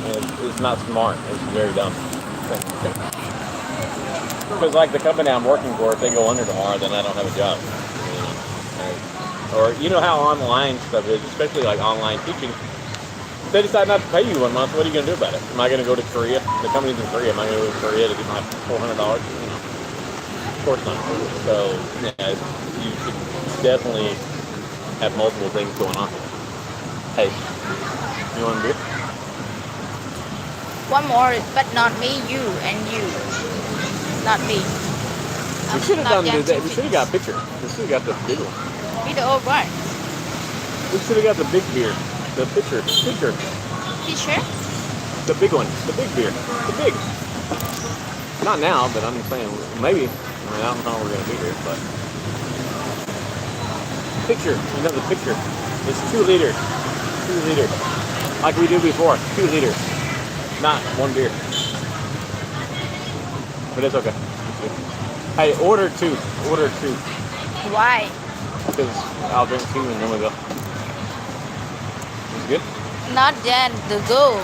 It's not smart. It's very dumb. Because like the company I'm working for, if they go under tomorrow, then I don't have a job. Or you know how online stuff is, especially like online teaching. If they decide not to pay you 1 month, what are you going to do about it? Am I going to go to Korea? The company's in Korea. Am I going to go to Korea to get my $400? Of course not. So yeah, you should definitely have multiple things going on. Hey, you want a beer? One more, but not me, you and you. Not me. We should have done that. We should have got a picture. We should have got the big one. Video of what? We should have got the big beer. The picture. Picture? The big one. The big beer. The big. Not now, but I'm saying maybe. I mean, I don't know how we're going to be here, but. Picture. You know the picture. It's 2 liters. 2 liters. Like we did before. 2 liters. Not 1 beer. But it's okay. Hey, order 2. Order 2. Why? Because I'll drink 2 and then we'll go. It's good? Not yet, the go.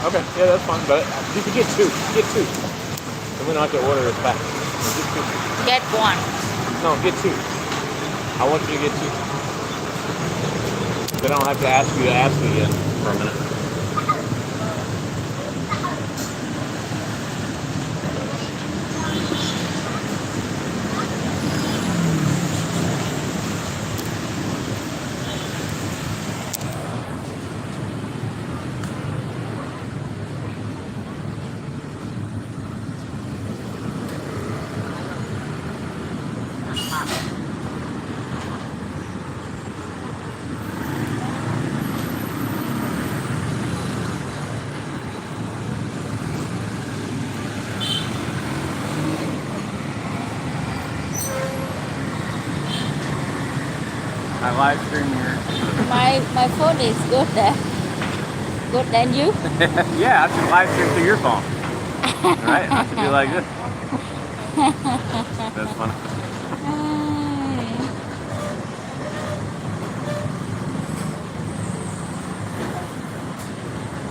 Okay, yeah, that's fine. But you can get 2. Get 2. And we don't have to order it back. Get 1. No, get 2. I want you to get 2. Then I don't have to ask you to ask me again for a minute. I live stream here. My phone is good there. Good than you? Yeah, I should live stream through your phone. Right? I should do like this. That's funny.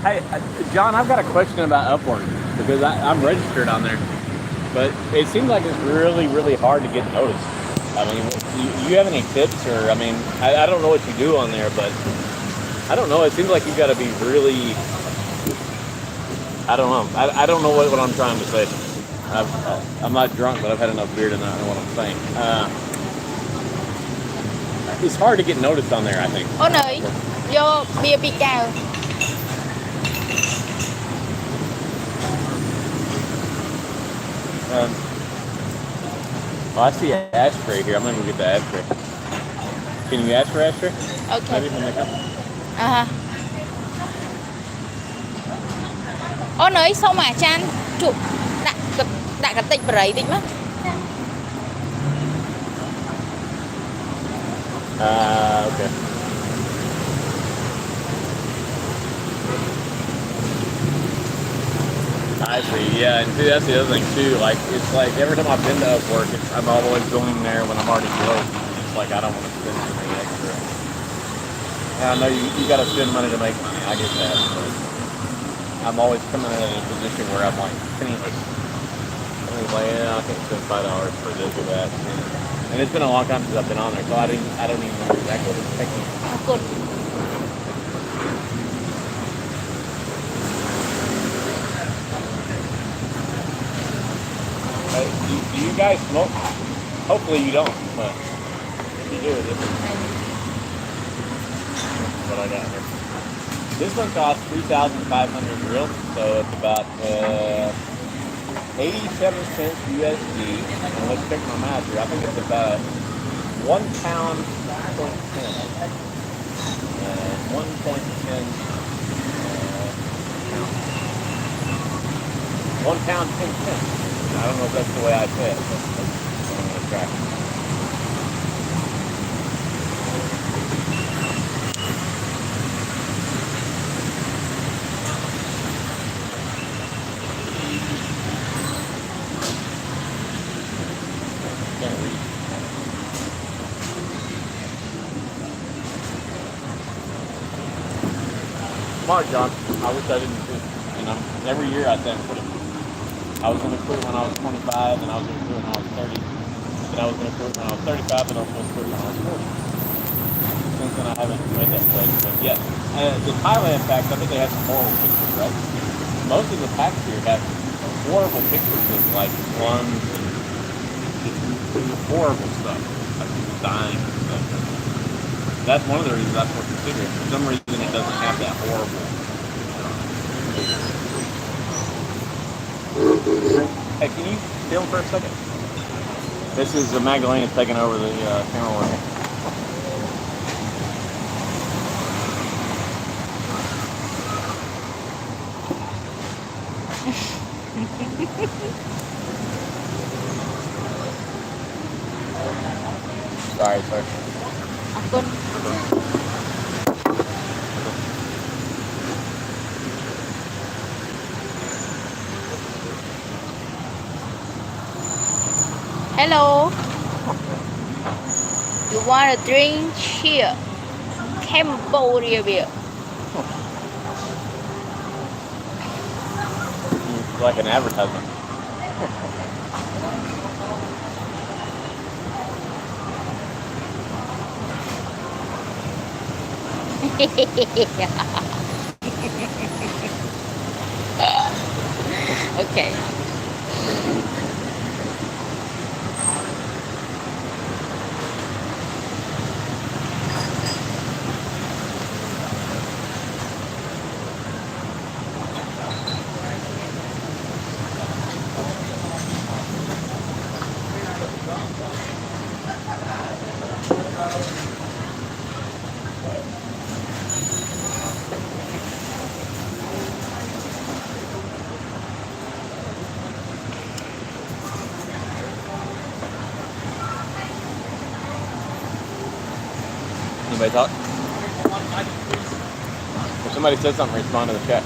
Hey, John, I've got a question about Upwork because I'm registered on there, but it seems like it's really, really hard to get noticed. I mean, you have any tips, or I mean, I don't know what you do on there, but I don't know. It seems like you got to be really. I don't know. I don't know what I'm trying to say. I'm not drunk, but I've had enough beer to not know what I'm saying. It's hard to get noticed on there, I think. Ôn ơi, vô bia bị cào. Oh, I see an ashtray here. I'm gonna go get the ashtray. Can you ask for ashtray? Okay. Maybe when they come. Ôn ơi, sao mà chan chụp đặt cái tịch bẩy tịch mất. Okay. I see, yeah, and see, that's the other thing too. Like, it's like every time I've been to Upwork, I'm always going there when I'm already close. It's like I don't want to spend anything extra. And I know you got to spend money to make money. I get that, but I'm always coming in a position where I'm like penniless. I'm like, yeah, I can't spend $5 for this or that. And it's been a long time since I've been on there, so I don't even know exactly what it's taking. Good. Do you guys smoke? Hopefully you don't, but if you do, this is what I got here. This one costs 3,500 real, so it's about 87 cents USD. And let's check my math here. I think it's about 1 pound, 1.10. 1.10. 1 pound, 10 cents. I don't know if that's the way I say it, but I'm going to try. Can't read. smart, John. I wish I didn't quit. And every year I said quit. I was going to quit when I was 25, and I was going to quit when I was 30. Then I was going to quit when I was 35, and I was going to quit when I was 40. Since then, I haven't made that pledge. But yes, the Thailand packs, I think they have some horrible pictures, right? Most of the packs here have horrible pictures of like lungs and just horrible stuff, like people dying and stuff. That's one of the reasons I support the cigarette. For some reason, it doesn't have that horrible. Hey, can you film for a second? This is Magdalena taking over the camera work. Sorry. Akun. Hello. You want a drink? Here. Cambodia beer. It's like an advertisement. Okay. Anybody talk? If somebody says something, respond to the chat.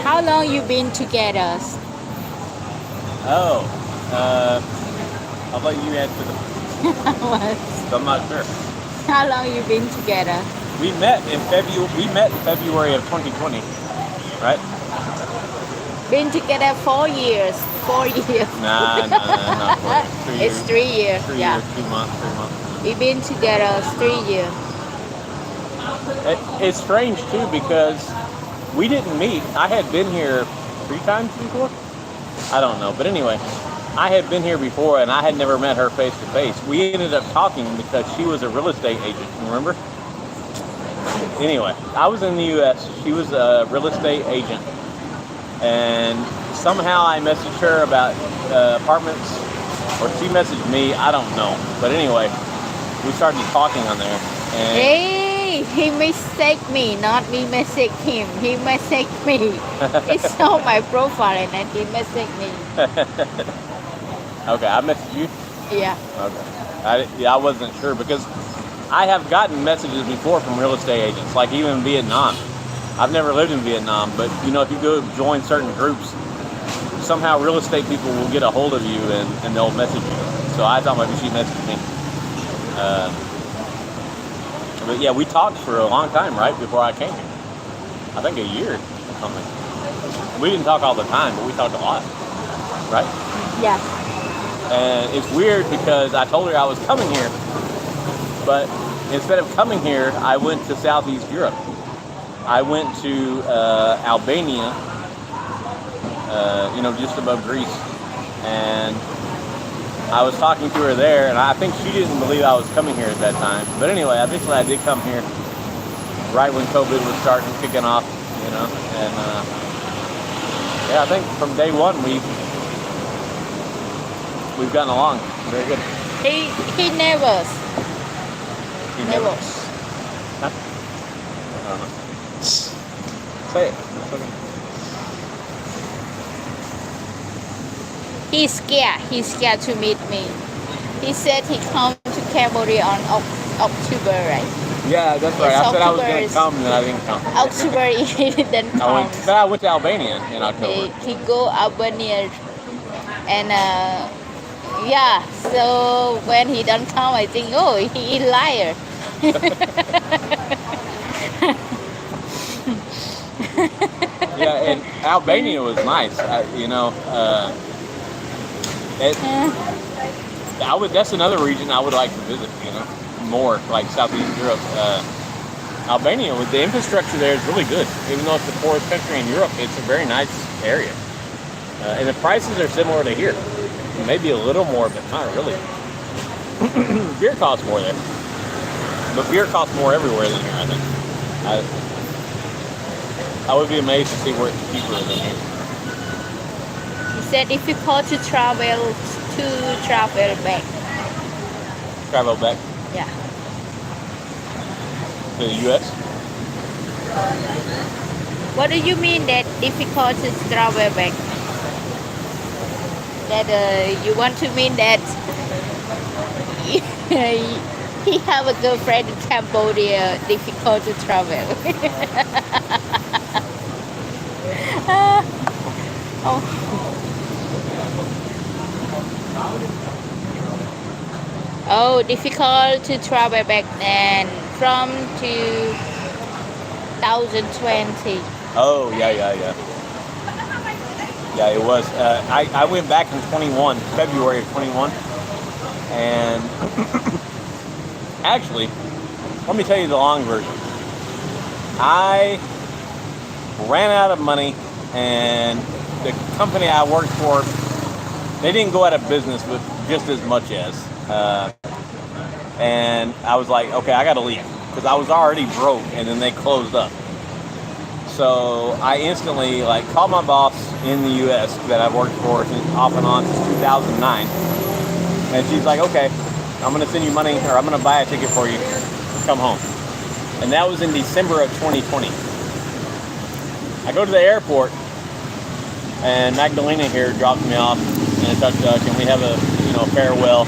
How long you been together? Oh, I'll let you answer the. I'm not sure. How long you been together? We met in February of 2020, right? Been together 4 years. 4 years. Nah, not 4 years. 3 years. It's 3 years. 3 Yeah. years, 2 months, 3 months. We've been together 3 years. It's strange too because we didn't meet. I had been here 3 times before. I don't know, but anyway, I had been here before and I had never met her face to face. We ended up talking because she was a real estate agent. Remember? Anyway, I was in the U.S. She was a real estate agent, and somehow I messaged her about apartments, or she messaged me. I don't know, but anyway, we started talking on there. And Hey, he mistake me, not me mistake him. He mistake me. He saw my profile and then he mistake me. Okay, I messaged you. Yeah. Okay, I wasn't sure because I have gotten messages before from real estate agents, like even in Vietnam. I've never lived in Vietnam, but you know, if you go join certain groups, somehow real estate people will get a hold of you and they'll message you. So I thought maybe she messaged me. But yeah, we talked for a long time, right, before I came here. I think a year or something. We didn't talk all the time, but we talked a lot, right? Yeah. And it's weird because I told her I was coming here, but instead of coming here, I went to Southeast Europe. I went to Albania, just above Greece, and I was talking to her there, and I think she didn't believe I was coming here at that time. But anyway, eventually I did come here right when COVID was kicking off, and yeah, I think from day one we we've gotten along very good. He never. He Never. Huh? I don't know. Say it. It's okay. He's scared. He's scared to meet me. He said he come to Cambodia on October, right? Yeah, that's right. Yes, I said I was October going to is- come, and I didn't come. October he didn't come. I went to Albania in October. He go Albania and yeah. So when he don't come, I think oh he liar. Yeah, and Albania was nice. That's another region I would like to visit. More like Southeast Europe. Albania, with the infrastructure there is really good. Even though it's the poorest country in Europe, it's a very nice area. And the prices are similar to here. Maybe a little more, but not really. Beer costs more there. But beer costs more everywhere than here, I think. I would be amazed to see where it's cheaper than here. He said difficult to travel back. Travel back Yeah. to the U.S. What do you mean that difficult to travel back? That you want to mean that he have a girlfriend in Cambodia, difficult to travel. Oh. Oh, difficult to travel back then from 2020. Oh, yeah. Yeah, it was. I went back in February of 21. And actually, let me tell you the long version. I ran out of money, and the company I worked for, they didn't go out of business with just as much as. And I was like, okay, I got to leave because I was already broke, and then they closed up. So I instantly called my boss in the U.S. that I've worked for off and on since 2009, and she's like, okay, I'm going to send you money, or I'm going to buy a ticket for you. Come home. And that was in December of 2020. I go to the airport, and Magdalena here drops me off, and it's like, can we have a farewell,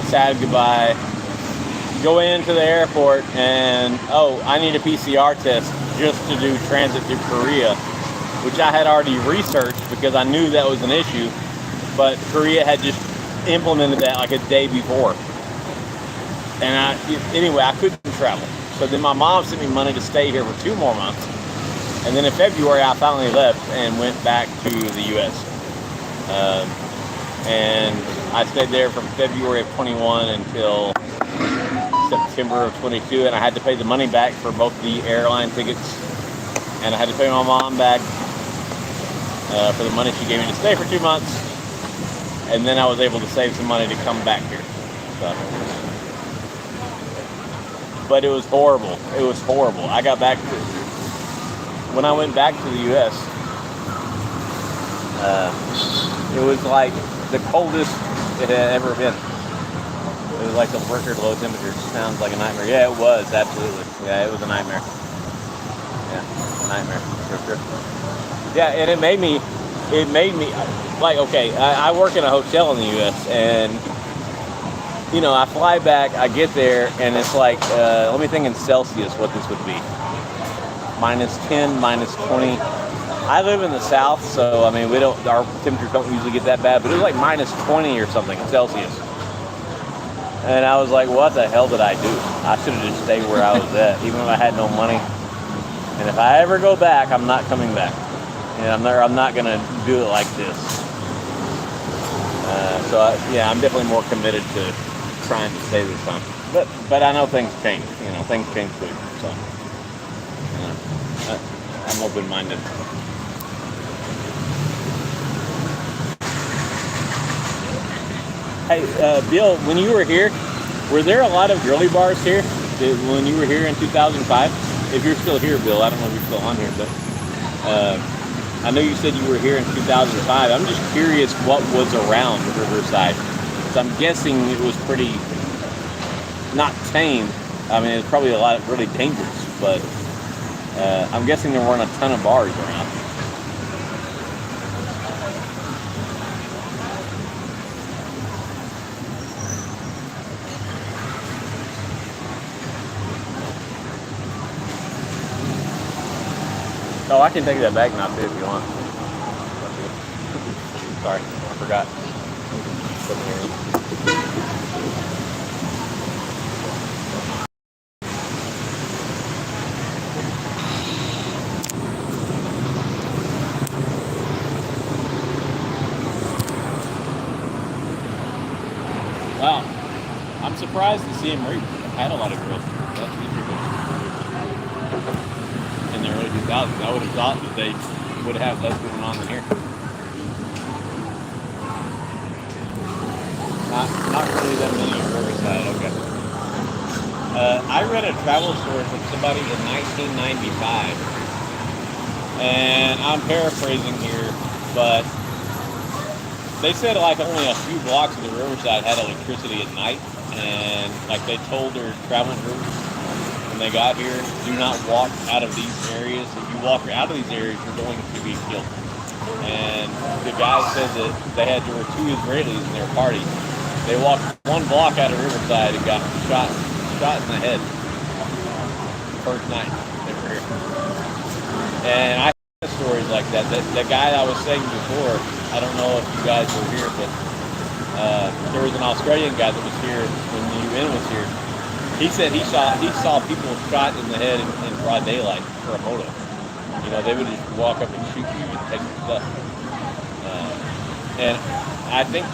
sad goodbye. Go into the airport, and I need a PCR test just to do transit through Korea, which I had already researched because I knew that was an issue, but Korea had just implemented that like a day before. And I couldn't travel. So then my mom sent me money to stay here for 2 more months. And then in February, I finally left and went back to the U.S. And I stayed there from February of 21 until September of 22, and I had to pay the money back for both the airline tickets, and I had to pay my mom back for the money she gave me to stay for 2 months, and then I was able to save some money to come back here. So. But it was horrible. It was horrible. When I went back to the U.S., it was like the coldest it had ever been. It was like a record low temperature. Sounds like a nightmare. Yeah, it was, absolutely. Yeah, it was a nightmare. Yeah, nightmare, for sure. Yeah, and it made me, okay, I work in a hotel in the U.S., and, I fly back, I get there, and it's like, let me think in Celsius what this would be. -10, -20. I live in the South, so, our temperatures don't usually get that bad, but it was like -20 or something Celsius. And I was like, what the hell did I do? I should have just stayed where I was at, even if I had no money. And if I ever go back, I'm not coming back. And I'm not going to do it like this. I'm definitely more committed to trying to stay this time. But I know things change. Things change quick. So, I'm open-minded. Hey, Bill, when you were here, were there a lot of girly bars here when you were here in 2005? If you're still here, Bill, I don't know if you're still on here, but I know you said you were here in 2005. I'm just curious what was around Riverside. So I'm guessing it was pretty not tame. I mean, it's probably a lot really dangerous, but I'm guessing there weren't a ton of bars around. Oh, I can take that back now too if you want. Sorry, I forgot. Wow, I'm surprised to see him reap. I've had a lot of girls. That's interesting. In the early 2000s, I would have thought that they would have less going on than here. Not really that many in Riverside. Okay. I read a travel story from somebody in 1995, and I'm paraphrasing here, but they said like only a few blocks of the Riverside had electricity at night, and like they told their travel group when they got here, do not walk out of these areas. If you walk out of these areas, you're going to be killed. And the guy said that there were two Israelis in their party. They walked one block out of Riverside and got shot in the head. First night they were here. And I heard stories like that. The guy I was saying before, I don't know if you guys were here, but there was an Australian guy that was here when the UN was here. He said he saw people shot in the head in broad daylight for a moto. You know, they would just walk up and shoot you and take your stuff. And I think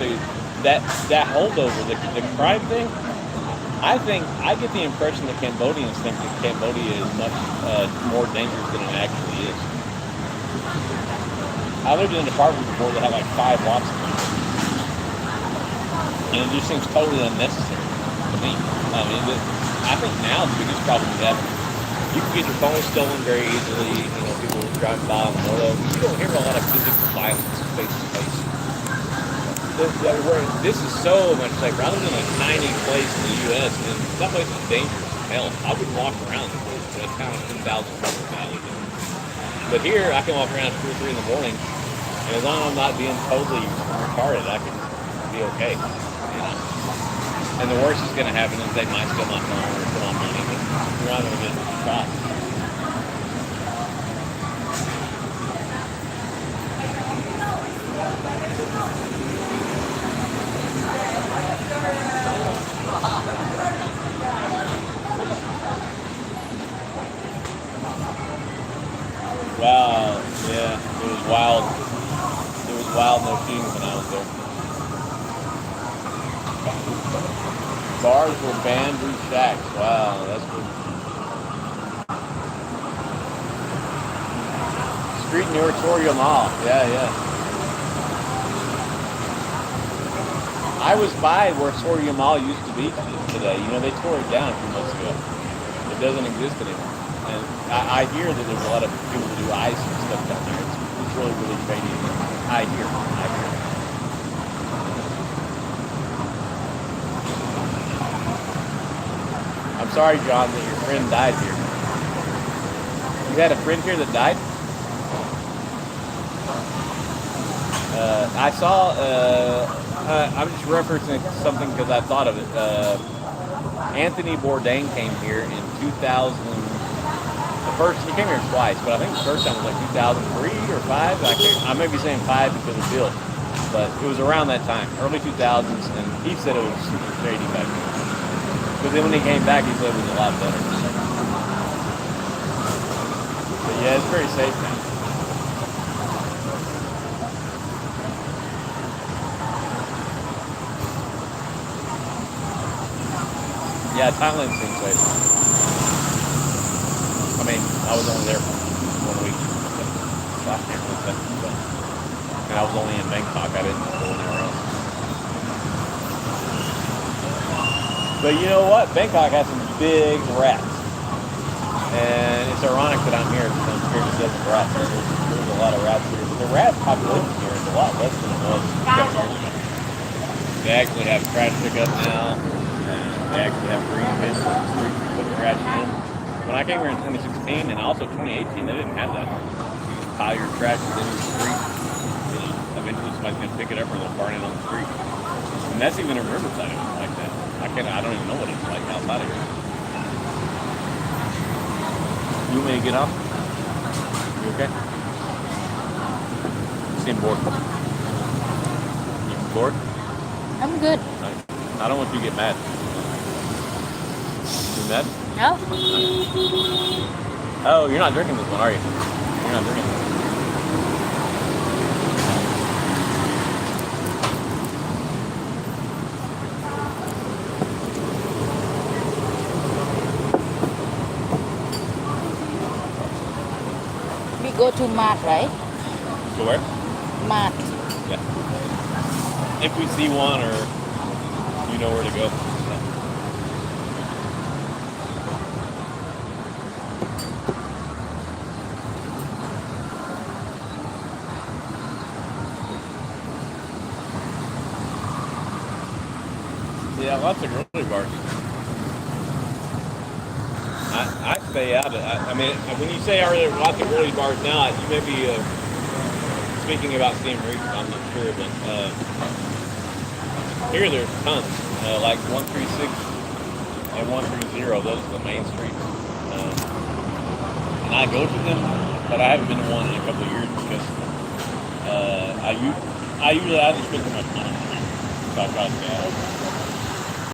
that holdover, the crime thing, I get the impression that Cambodians think that Cambodia is much more dangerous than it actually is. I lived in an apartment before that had like 5 locks in it. And it just seems totally unnecessary to me. I mean, I think now the biggest problem we have, you can get your phone stolen very easily. You know, people driving by on the moto. You don't hear a lot of physical violence face to face. This is so much like, rather than a tiny place in the U.S., and that place is dangerous as hell. I wouldn't walk around the town of 10,000 people valley. But here, I can walk around at 2 or 3 in the morning, and as long as I'm not being totally retarded, I can be okay. You know? And the worst is going to happen is they might steal my phone or put on money, but you're not going to get shot. Wow, yeah, it was wild. It was wild, no kidding, when I was there. Bars were bamboo shacks. Wow, that's cool. Street near Torrio Mall. Yeah. I was by where Torrio Mall used to be today. You know, they tore it down a few months ago. It doesn't exist anymore. And I hear that there's a lot of people who do ice and stuff down there. It's really, really shady. I hear. I'm sorry, John, that your friend died here. You had a friend here that died? I saw, I'm just referencing something because I thought of it. Anthony Bourdain came here in 2000. He came here twice, but I think the first time was like 2003 or 5. I may be saying 5 because of Bill, but it was around that time, early 2000s, and he said it was super shady back then. But then when he came back, he said it was a lot better. But yeah, it's very safe now. Yeah, Thailand seems safe. I mean, I was only there for 1 week. So I can't really say. And I was only in Bangkok. I didn't go anywhere else. But you know what? Bangkok has some big rats. And it's ironic that I'm here because I'm scared to death of rats. There's a a lot of rats here. But the rat population here is a lot less than it was 7 years ago. They actually have trash pickup now. They actually have green bins on the street to put trash in. When I came here in 2016 and also 2018, they didn't have that. You just pile your trash in the street. Eventually somebody's going to pick it up or they'll burn it on the street. And that's even in Riverside, it was like that. I don't even know what it's like outside of here. You want me to get off? You okay? You seem bored. You bored? I'm good. I don't want you to get mad. You mad? No? Oh, you're not drinking this one, are you? You're not drinking this one. We go to Mart, right? To where? Mart. Yeah. If we see one or you know where to go. Yeah, lots of grocery bars. I stay out of it. I mean, when you say are there lots of grocery bars now, you may be speaking about Steam Reef. I'm not sure, but here there's tons. Like 136 and 130. Those are the main streets. And I go to them, but I haven't been to one in a couple of years because I usually I don't spend too much money. So I try to stay out.